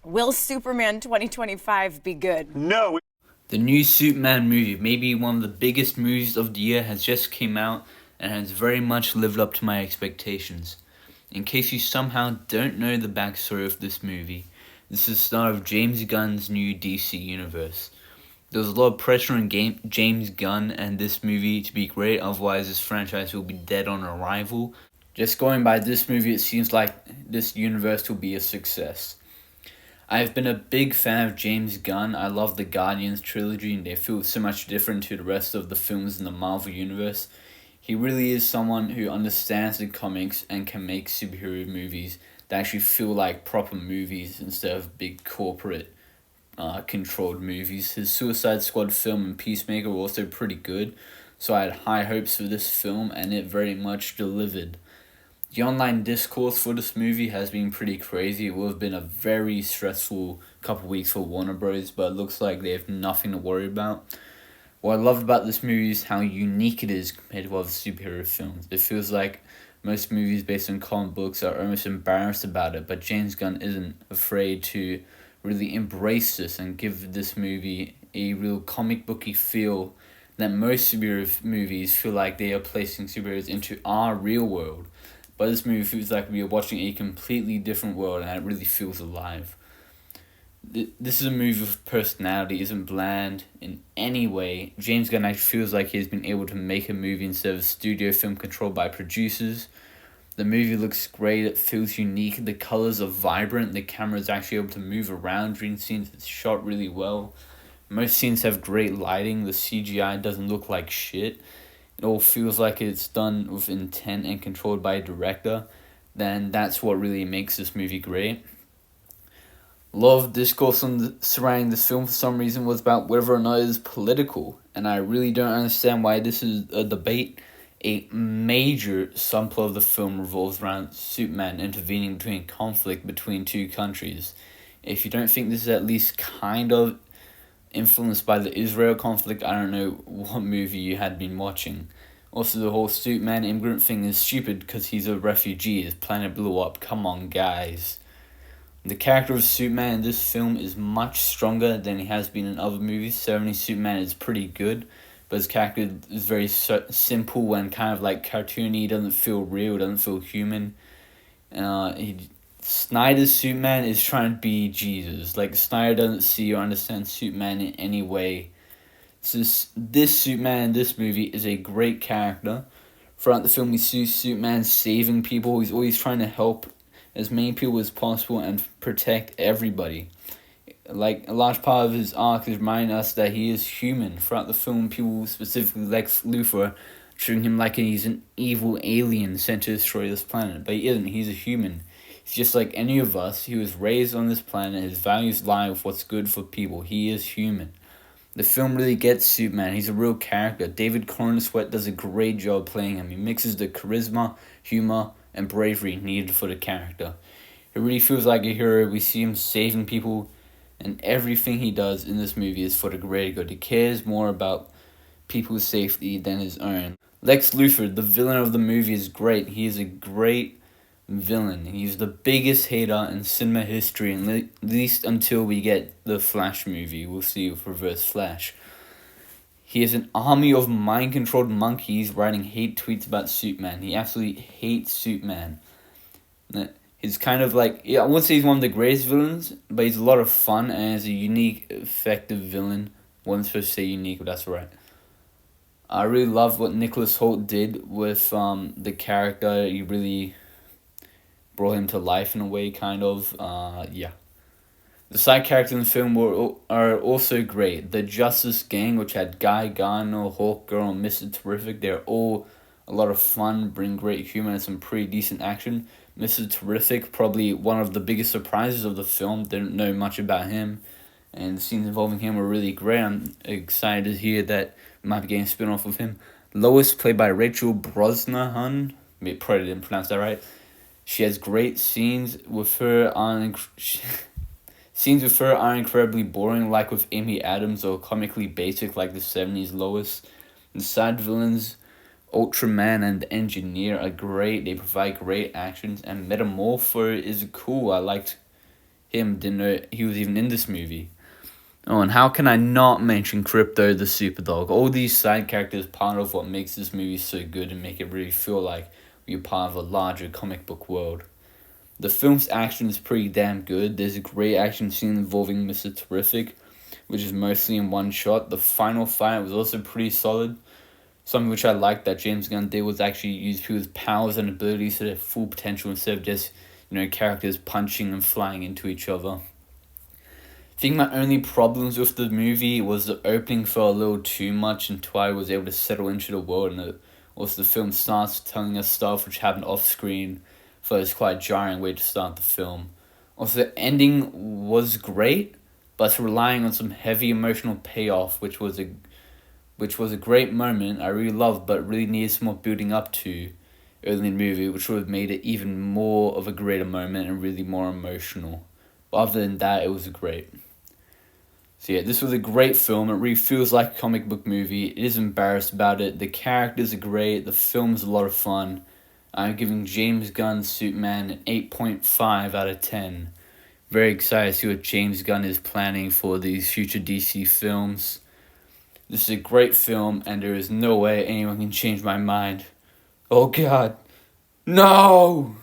Will Superman 2025 be good? No. The new Superman movie, maybe one of the biggest movies of the year, has just came out and has very much lived up to my expectations. In case you somehow don't know the backstory of this movie, this is the start of James Gunn's new DC universe. There was a lot of pressure on James Gunn and this movie to be great, otherwise this franchise will be dead on arrival. Just going by this movie, it seems like this universe will be a success. I've been a big fan of James Gunn. I love the Guardians trilogy and they feel so much different to the rest of the films in the Marvel Universe. He really is someone who understands the comics and can make superhero movies that actually feel like proper movies instead of big corporate controlled movies. His Suicide Squad film and Peacemaker were also pretty good, so I had high hopes for this film and it very much delivered. The online discourse for this movie has been pretty crazy. It would have been a very stressful couple weeks for Warner Bros., but it looks like they have nothing to worry about. What I loved about this movie is how unique it is compared to other superhero films. It feels like most movies based on comic books are almost embarrassed about it, but James Gunn isn't afraid to really embrace this and give this movie a real comic booky feel that most superhero movies feel like they are placing superheroes into our real world. But this movie feels like we are watching a completely different world and it really feels alive. This is a movie with personality, isn't bland in any way. James Gunn actually feels like he's been able to make a movie instead of a studio film controlled by producers. The movie looks great, it feels unique, the colours are vibrant, the camera is actually able to move around during scenes, it's shot really well. Most scenes have great lighting, the CGI doesn't look like shit. It all feels like it's done with intent and controlled by a director, then that's what really makes this movie great. A lot of discourse surrounding this film for some reason was about whether or not it is political, and I really don't understand why this is a debate. A major subplot of the film revolves around Superman intervening between conflict between two countries. If you don't think this is at least kind of influenced by the Israel conflict, I don't know what movie you had been watching. Also, the whole Superman immigrant thing is stupid because he's a refugee. His planet blew up. Come on, guys. The character of Superman in this film is much stronger than he has been in other movies. Certainly, Superman is pretty good, but his character is very simple and kind of like cartoony. Doesn't feel real. Doesn't feel human. Snyder's Superman is trying to be Jesus. Like, Snyder doesn't see or understand Superman in any way. This Superman in this movie is a great character. Throughout the film, we see Superman saving people. He's always trying to help as many people as possible and protect everybody. Like, a large part of his arc is reminding us that he is human. Throughout the film, people, specifically Lex Luthor, treating him like he's an evil alien sent to destroy this planet. But he isn't. He's a human. He's just like any of us. He was raised on this planet. His values lie with what's good for people. He is human. The film really gets Superman. He's a real character. David Corenswet does a great job playing him. He mixes the charisma, humor, and bravery needed for the character. It really feels like a hero. We see him saving people, and everything he does in this movie is for the greater good. He cares more about people's safety than his own. Lex Luthor, the villain of the movie, is great. He is a great villain. He's the biggest hater in cinema history, and at least until we get the Flash movie. We'll see with Reverse Flash. He has an army of mind-controlled monkeys writing hate tweets about Superman. He absolutely hates Superman. He's kind of like, yeah, I wouldn't say he's one of the greatest villains, but he's a lot of fun and is a unique, effective villain. Wasn't supposed to say unique, but that's right. I really love what Nicholas Hoult did with the character. He really brought him to life in a way, kind of. Yeah. The side characters in the film are also great. The Justice Gang, which had Guy Gardner, Hawk Girl, and Mr. Terrific, they're all a lot of fun, bring great humor and some pretty decent action. Mr. Terrific, probably one of the biggest surprises of the film. Didn't know much about him, and the scenes involving him were really great. I'm excited to hear that we might be getting a spin-off of him. Lois, played by Rachel Brosnahan, probably didn't pronounce that right. She has great scenes with her on. Scenes with her are incredibly boring, like with Amy Adams, or comically basic, like the 70s Lois. The side villains, Ultraman and the Engineer, are great. They provide great actions, and Metamorpho is cool. I liked him, didn't know he was even in this movie. Oh, and how can I not mention Crypto the Superdog? All these side characters part of what makes this movie so good and make it really feel like we're part of a larger comic book world. The film's action is pretty damn good. There's a great action scene involving Mr. Terrific, which is mostly in one shot. The final fight was also pretty solid. Something which I liked that James Gunn did was actually use people's powers and abilities to their full potential instead of just, characters punching and flying into each other. I think my only problems with the movie was the opening felt a little too much until I was able to settle into the world, and also the film starts telling us stuff which happened off screen. So it's quite a jarring way to start the film. Also, the ending was great, but it's relying on some heavy emotional payoff, which was a great moment I really loved, but really needed some more building up to early in the movie, which would have made it even more of a greater moment and really more emotional. But other than that, it was great. So yeah, this was a great film. It really feels like a comic book movie. It is embarrassed about it. The characters are great. The film's a lot of fun. I'm giving James Gunn's Superman an 8.5 out of 10. Very excited to see what James Gunn is planning for these future DC films. This is a great film, and there is no way anyone can change my mind. Oh God, no!